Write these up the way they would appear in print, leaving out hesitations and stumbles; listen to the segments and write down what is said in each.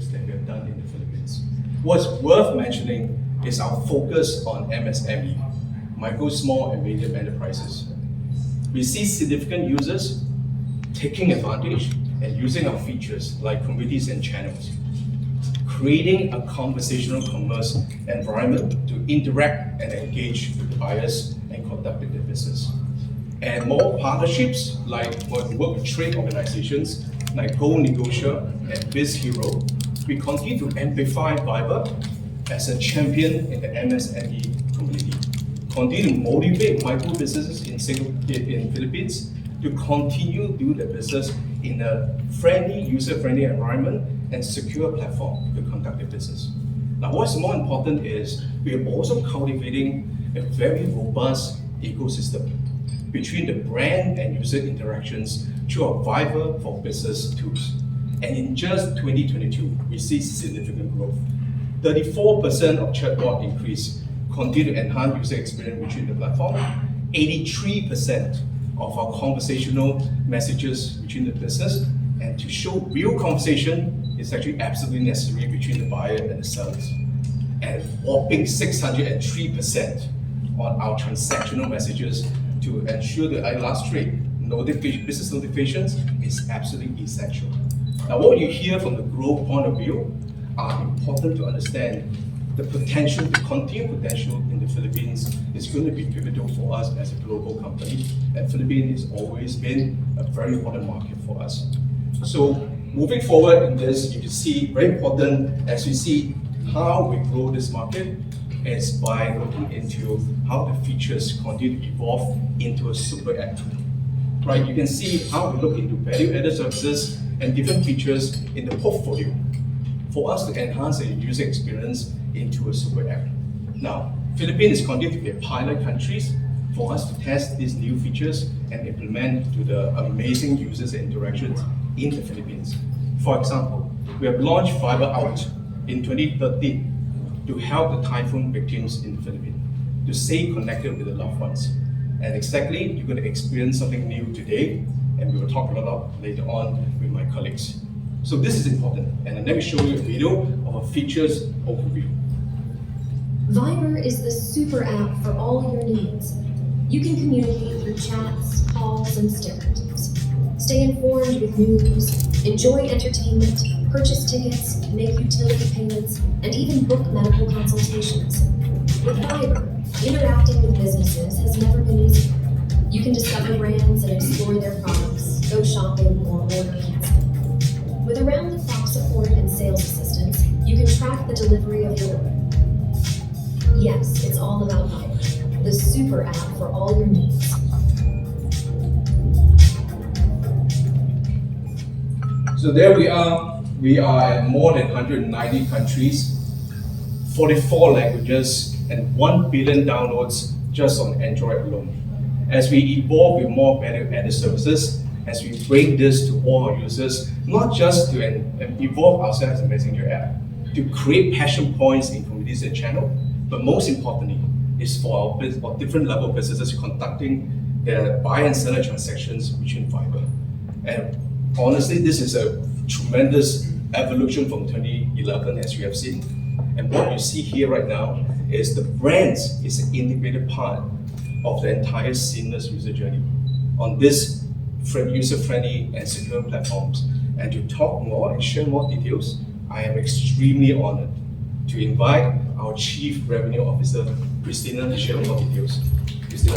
initiatives that we have done in the Philippines. What's worth mentioning is our focus on MSME, micro, small, and medium enterprises. We see significant users taking advantage and using our features like communities and channels, creating a conversational commerce environment to interact and engage with the buyers and conduct their business. And more partnerships like what we work with trade organizations like GoNegotia and BizHero. We continue to amplify Viber as a champion in the MSME community, continue to motivate micro businesses in Philippines to continue to do their business in a friendly, user-friendly environment and secure platform to conduct their business. Now, what's more important is we are also cultivating a very robust ecosystem between the brand and user interactions through our Viber for Business tools. And in just 2022, we see significant growth. 34% of chatbot increase, continue to enhance user experience between the platform. 83% of our conversational messages between the business, and to show real conversation is actually absolutely necessary between the buyer and the sellers. And whopping 603% on our transactional messages to ensure that our last trade business notifications is absolutely essential. Now, what you hear from the growth point of view are important to understand. The potential, the continued potential in the Philippines is going to be pivotal for us as a global company, and Philippines has always been a very important market for us. So moving forward in this, you can see very important as we see how we grow this market is by looking into how the features continue to evolve into a super app. Right, you can see how we look into value-added services and different features in the portfolio for us to enhance the user experience into a super app. Now, Philippines continue to be a pilot countries for us to test these new features and implement to the amazing users and interactions in the Philippines. For example, we have launched Viber Out in 2013 to help the typhoon victims in the Philippines to stay connected with their loved ones. And exactly, you're going to experience something new today, and we will talk about it later on with my colleagues. So this is important, and let me show you a video of a features overview. Viber is the super app for all your needs. You can communicate through chats, calls, and stickers. Stay informed with news, enjoy entertainment, purchase tickets, make utility payments, and even book medical consultations. With Viber, interacting with businesses has never been easier. You can discover brands and explore their products, go shopping, or order pizza. With around-the-clock support and sales assistance, you can track the delivery of your order. Yes, it's all about Viber, the super app for all your needs. So there we are. We are at more than 190 countries, 44 languages, and 1 billion downloads just on Android alone. As we evolve with more value-added services, as we bring this to all our users, not just to evolve ourselves as a messenger app, to create passion points in communities and channel, but most importantly, is for our different level businesses conducting their buy and seller transactions between Viber. And honestly, this is a tremendous evolution from 2011 as we have seen. And what you see here right now is the brands is an integrated part of the entire seamless user journey on this user-friendly and secure platforms. And to talk more and share more details, I am extremely honored to invite our Chief Revenue Officer, Christina, to share more details. Christina.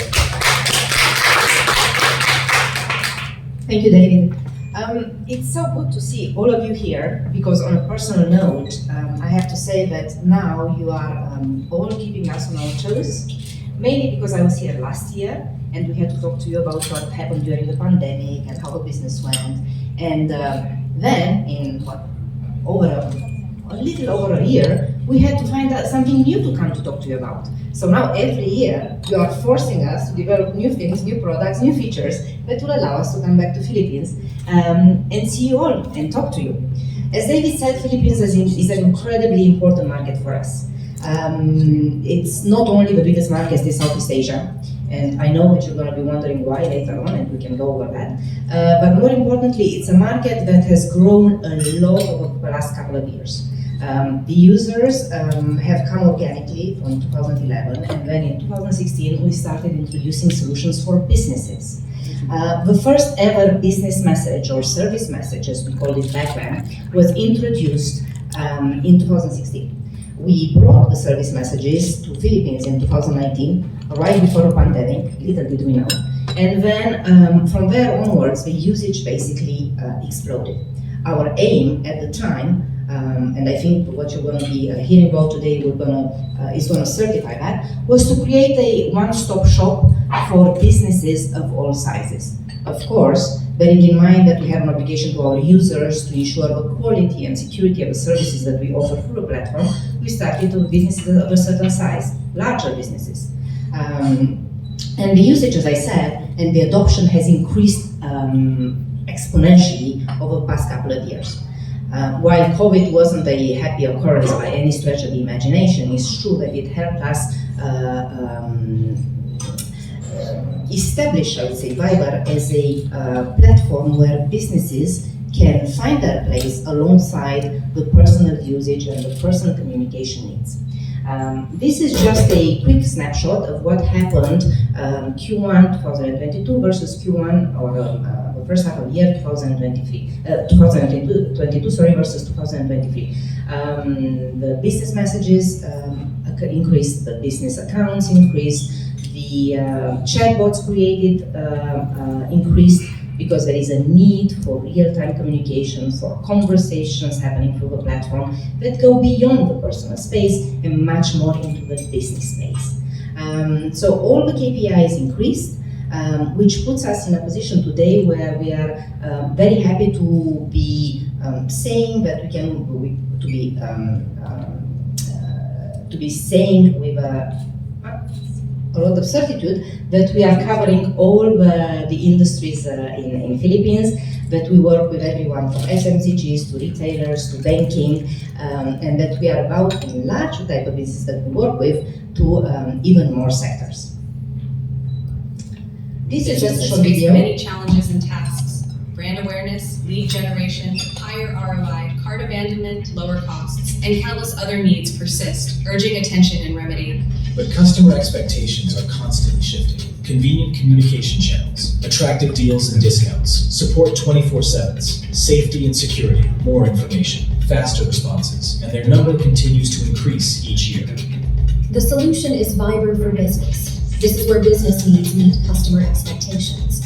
Thank you, David. It's so good to see all of you here because on a personal note, I have to say that now you are all keeping us on our toes, mainly because I was here last year and we had to talk to you about what happened during the pandemic and how the business went. And then in a little over a year, we had to find out something new to come to talk to you about. So now every year, you are forcing us to develop new things, new products, new features that will allow us to come back to Philippines and see you all and talk to you. As David said, Philippines is an incredibly important market for us. It's not only the biggest market in Southeast Asia, And I know that you're going to be wondering why later on, and we can go over that. But more importantly, it's a market that has grown a lot over the last couple of years. The users have come organically from 2011, and then in 2016 we started introducing solutions for businesses. The first ever business message or service message, as we called it back then, was introduced in 2016. We brought the service messages to Philippines in 2019, right before the pandemic, little did we know. And then from there onwards, the usage basically exploded. Our aim at the time, and I think what you're going to be hearing about today is going to certify that, was to create a one-stop shop for businesses of all sizes. Of course, bearing in mind that we have an obligation to our users to ensure the quality and security of the services that we offer through the platform, we started with businesses of a certain size, larger businesses. And the usage, as I said, and the adoption has increased exponentially over the past couple of years. While COVID wasn't a happy occurrence by any stretch of the imagination, it's true that it helped us establish, I would say, Viber as a platform where businesses can find their place alongside the personal usage and the personal communication needs. This is just a quick snapshot of what happened Q1 2022 versus Q1 or the first half of the year 2022 versus 2023. The business messages increased, the business accounts increased, the chatbots created increased, because there is a need for real-time communication, for conversations happening through the platform that go beyond the personal space and much more into the business space. So all the KPIs increased, which puts us in a position today where we are very happy to be saying that we can saying with a lot of certitude that we are covering all the industries in Philippines, that we work with everyone from FMCGs to retailers to banking, and that we are about to enlarge the type of business that we work with to even more sectors. This is just a short face video. many challenges and tasks: brand awareness, lead generation, higher ROI, cart abandonment, lower costs, and countless other needs persist, urging attention and remedy. But customer expectations are constantly shifting. Convenient communication channels, attractive deals and discounts, support 24/7s, safety and security, more information, faster responses, and their number continues to increase each year. The solution is Viber for Business. This is where business needs meet customer expectations.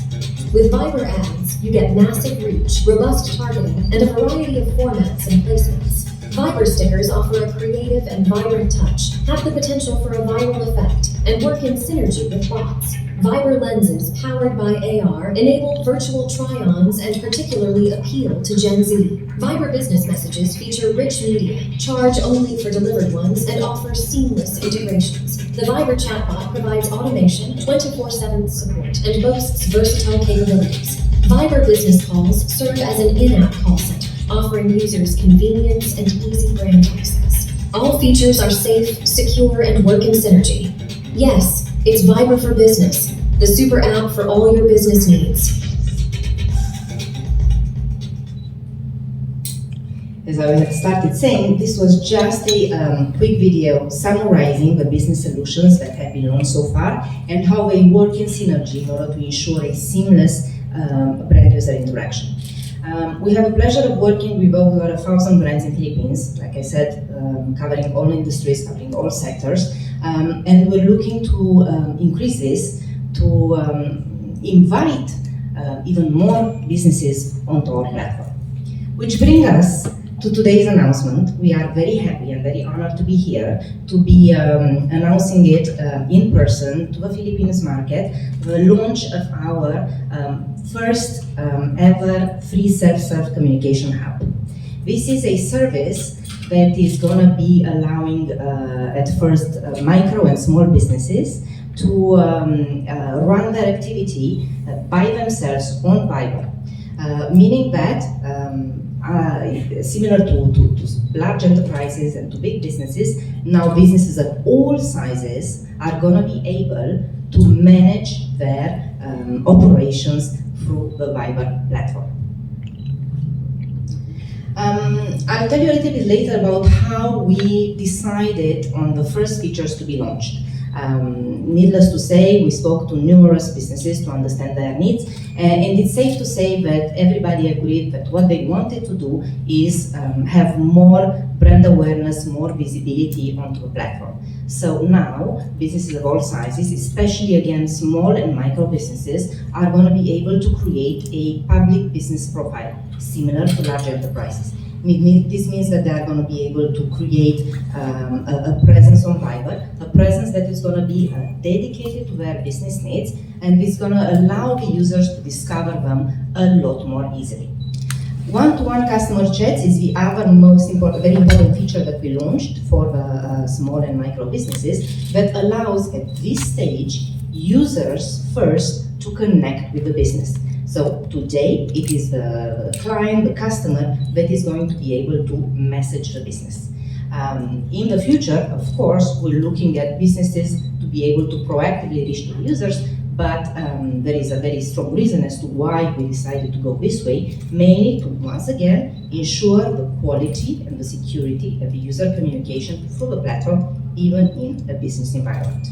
With Viber ads, you get massive reach, robust targeting, and a variety of formats and placements. Viber stickers offer a creative and vibrant touch, have the potential for a viral effect, and work in synergy with bots. Viber lenses powered by AR enable virtual try-ons and particularly appeal to Gen Z. Viber business messages feature rich media, charge only for delivered ones, and offer seamless integrations. The Viber chatbot provides automation, 24/7 support, and boasts versatile capabilities. Viber business calls serve as an in-app call center, offering users convenience and easy brand access. All features are safe, secure, and work in synergy. Yes, it's Viber for Business, the super app for all your business needs. As I started saying, this was just a quick video summarizing the business solutions that have been launched so far and how they work in synergy in order to ensure a seamless brand user interaction. We have a pleasure of working with over 1,000 brands in Philippines, like I said, covering all industries, covering all sectors, and we're looking to increase this to invite even more businesses onto our platform. Which brings us to today's announcement. We are very happy and very honored to be here to be announcing it in person to the Philippines market, the launch of our first ever free self-serve communication hub. This is a service that is going to be allowing at first micro and small businesses to run their activity by themselves on Viber, meaning that similar to large enterprises and to big businesses, now businesses of all sizes are going to be able to manage their operations through the Viber platform. I'll tell you a little bit later about how we decided on the first features to be launched. Needless to say, we spoke to numerous businesses to understand their needs, and it's safe to say that everybody agreed that what they wanted to do is have more brand awareness, more visibility onto the platform. So now, businesses of all sizes, especially again small and micro businesses, are going to be able to create a public business profile, similar to large enterprises. This means that they are going to be able to create a presence on Viber, a presence that is going to be dedicated to their business needs, and it's going to allow the users to discover them a lot more easily. One-to-one customer chats is the other very important feature that we launched for the small and micro businesses that allows at this stage users first to connect with the business. So today it is the client, the customer, that is going to be able to message the business. In the future, of course, we're looking at businesses to be able to proactively reach the users, but there is a very strong reason as to why we decided to go this way, mainly to, once again, ensure the quality and the security of the user communication through the platform, even in a business environment.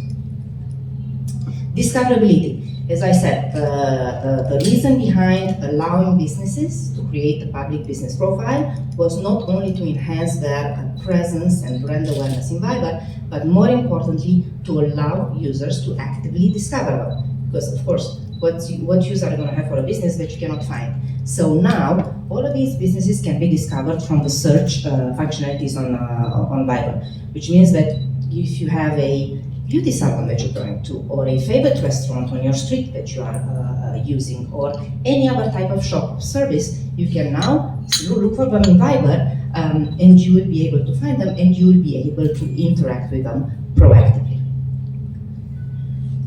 Discoverability. As I said, the reason behind allowing businesses to create a public business profile was not only to enhance their presence and brand awareness in Viber, but more importantly, to allow users to actively discover them. Because of course, what users are going to have for a business that you cannot find. So now, all of these businesses can be discovered from the search functionalities on Viber, which means that if you have a beauty salon that you're going to, or a favorite restaurant on your street that you are using, or any other type of shop or service, you can now look for them in Viber, and you will be able to find them, and you will be able to interact with them proactively.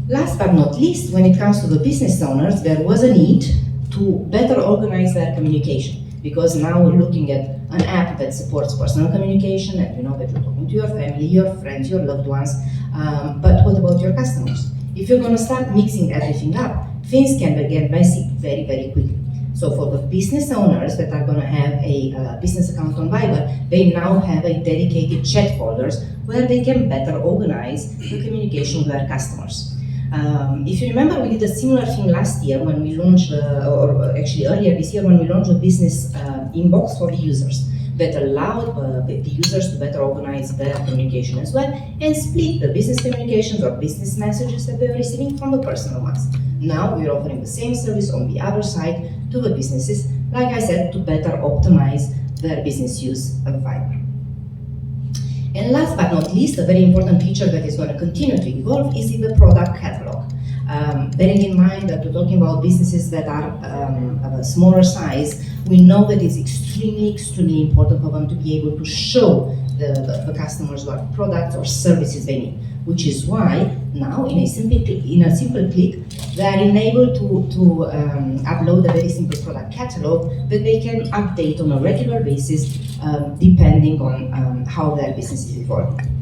Last but not least, when it comes to the business owners, there was a need to better organize their communication, because now we're looking at an app that supports personal communication, and you know that you're talking to your family, your friends, your loved ones, but what about your customers? If you're going to start mixing everything up, things can get messy very, very quickly. So for the business owners that are going to have a business account on Viber, they now have a dedicated chat folders where they can better organize the communication with their customers. If you remember, we did a similar thing last year when we launched, or actually earlier this year when we launched the business inbox for the users that allowed the users to better organize their communication as well and split the business communications or business messages that they were receiving from the personal ones. Now we're offering the same service on the other side to the businesses, like I said, to better optimize their business use of Viber. And last but not least, a very important feature that is going to continue to evolve is in the product catalog. Bearing in mind that we're talking about businesses that are of a smaller size, we know that it's extremely important for them to be able to show the customers what products or services they need, which is why now in a simple click, they are enabled to upload a very simple product catalog that they can update on a regular basis depending on how their business is evolving.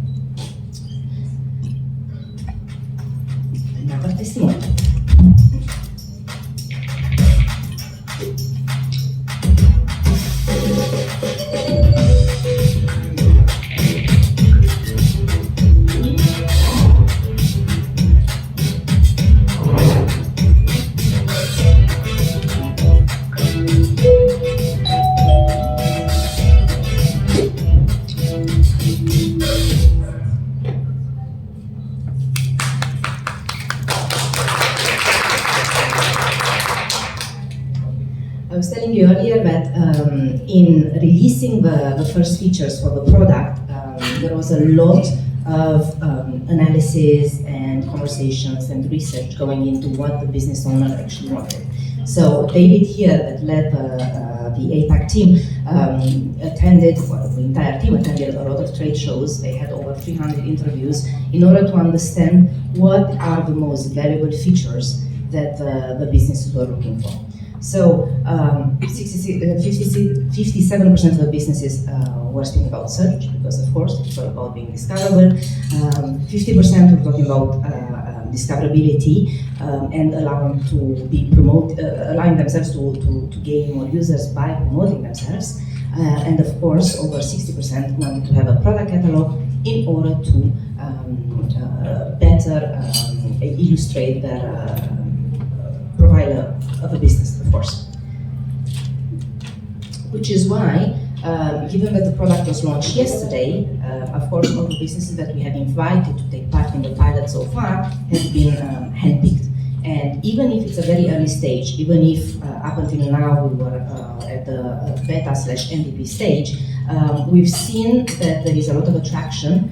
Another testimonial. I was telling you earlier that in releasing the first features for the product, there was a lot of analysis and conversations and research going into what the business owner actually wanted. So David here, that led the APAC team, the entire team attended a lot of trade shows. They had over 300 interviews in order to understand what are the most valuable features that the businesses were looking for. So 57% of the businesses were speaking about search, because of course it's all about being discoverable. 50% were talking about discoverability and allowing themselves to gain more users by promoting themselves. And of course, over 60% wanted to have a product catalog in order to better illustrate their profile of a business, of course. Which is why, given that the product was launched yesterday, of course, all the businesses that we have invited to take part in the pilot so far have been handpicked. And even if it's a very early stage, even if up until now we were at the beta/MVP stage, we've seen that there is a lot of attraction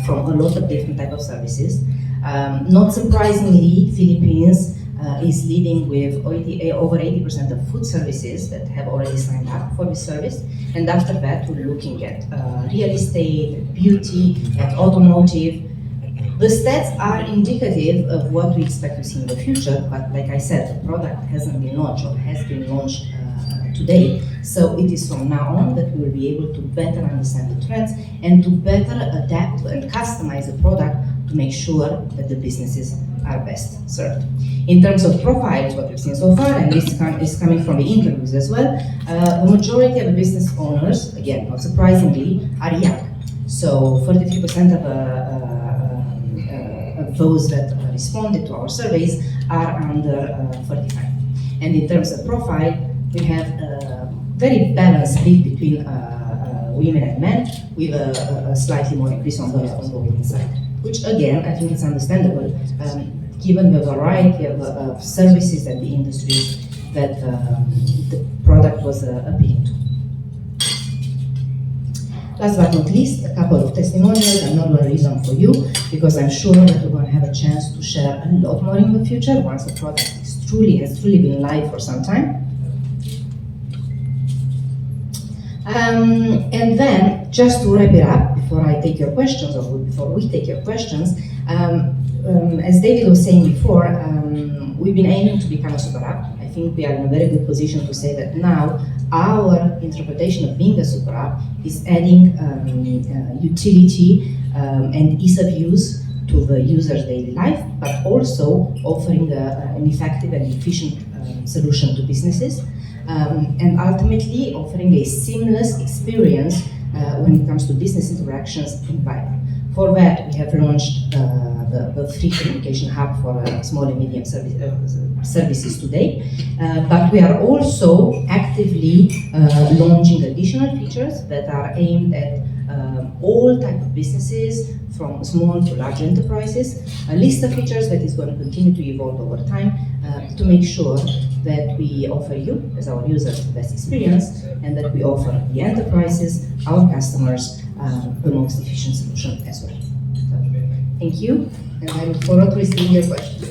from a lot of different types of services. Not surprisingly, Philippines is leading with over 80% of food services that have already signed up for this service. And after that, we're looking at real estate, at beauty, at automotive. The stats are indicative of what we expect to see in the future, but like I said, the product hasn't been launched or has been launched today. So it is from now on that we will be able to better understand the trends and to better adapt and customize the product to make sure that the businesses are best served. In terms of profiles, what we've seen so far, and this is coming from the interviews as well, the majority of the business owners, again, not surprisingly, are young. So 43% of those that responded to our surveys are under 45. And in terms of profile, we have a very balanced split between women and men, with a slightly more increase on the women's side. Which again, I think it's understandable, given the variety of services and the industries that the product was appealing to. Last but not least, a couple of testimonials. I'm not going to read them for you, because I'm sure that we're going to have a chance to share a lot more in the future once the product has truly been live for some time. And then, just to wrap it up, before I take your questions, or before we take your questions, as David was saying before, we've been aiming to become a super app. I think we are in a very good position to say that now our interpretation of being a super app is adding utility and ease of use to the user's daily life, but also offering an effective and efficient solution to businesses. And ultimately offering a seamless experience when it comes to business interactions in Viber. For that, we have launched the free communication hub for small and medium services today, but we are also actively launching additional features that are aimed at all types of businesses, from small to large enterprises, a list of features that is going to continue to evolve over time to make sure that we offer you, as our users, the best experience, and that we offer the enterprises, our customers, the most efficient solution as well. So, thank you, and I look forward to receiving your questions.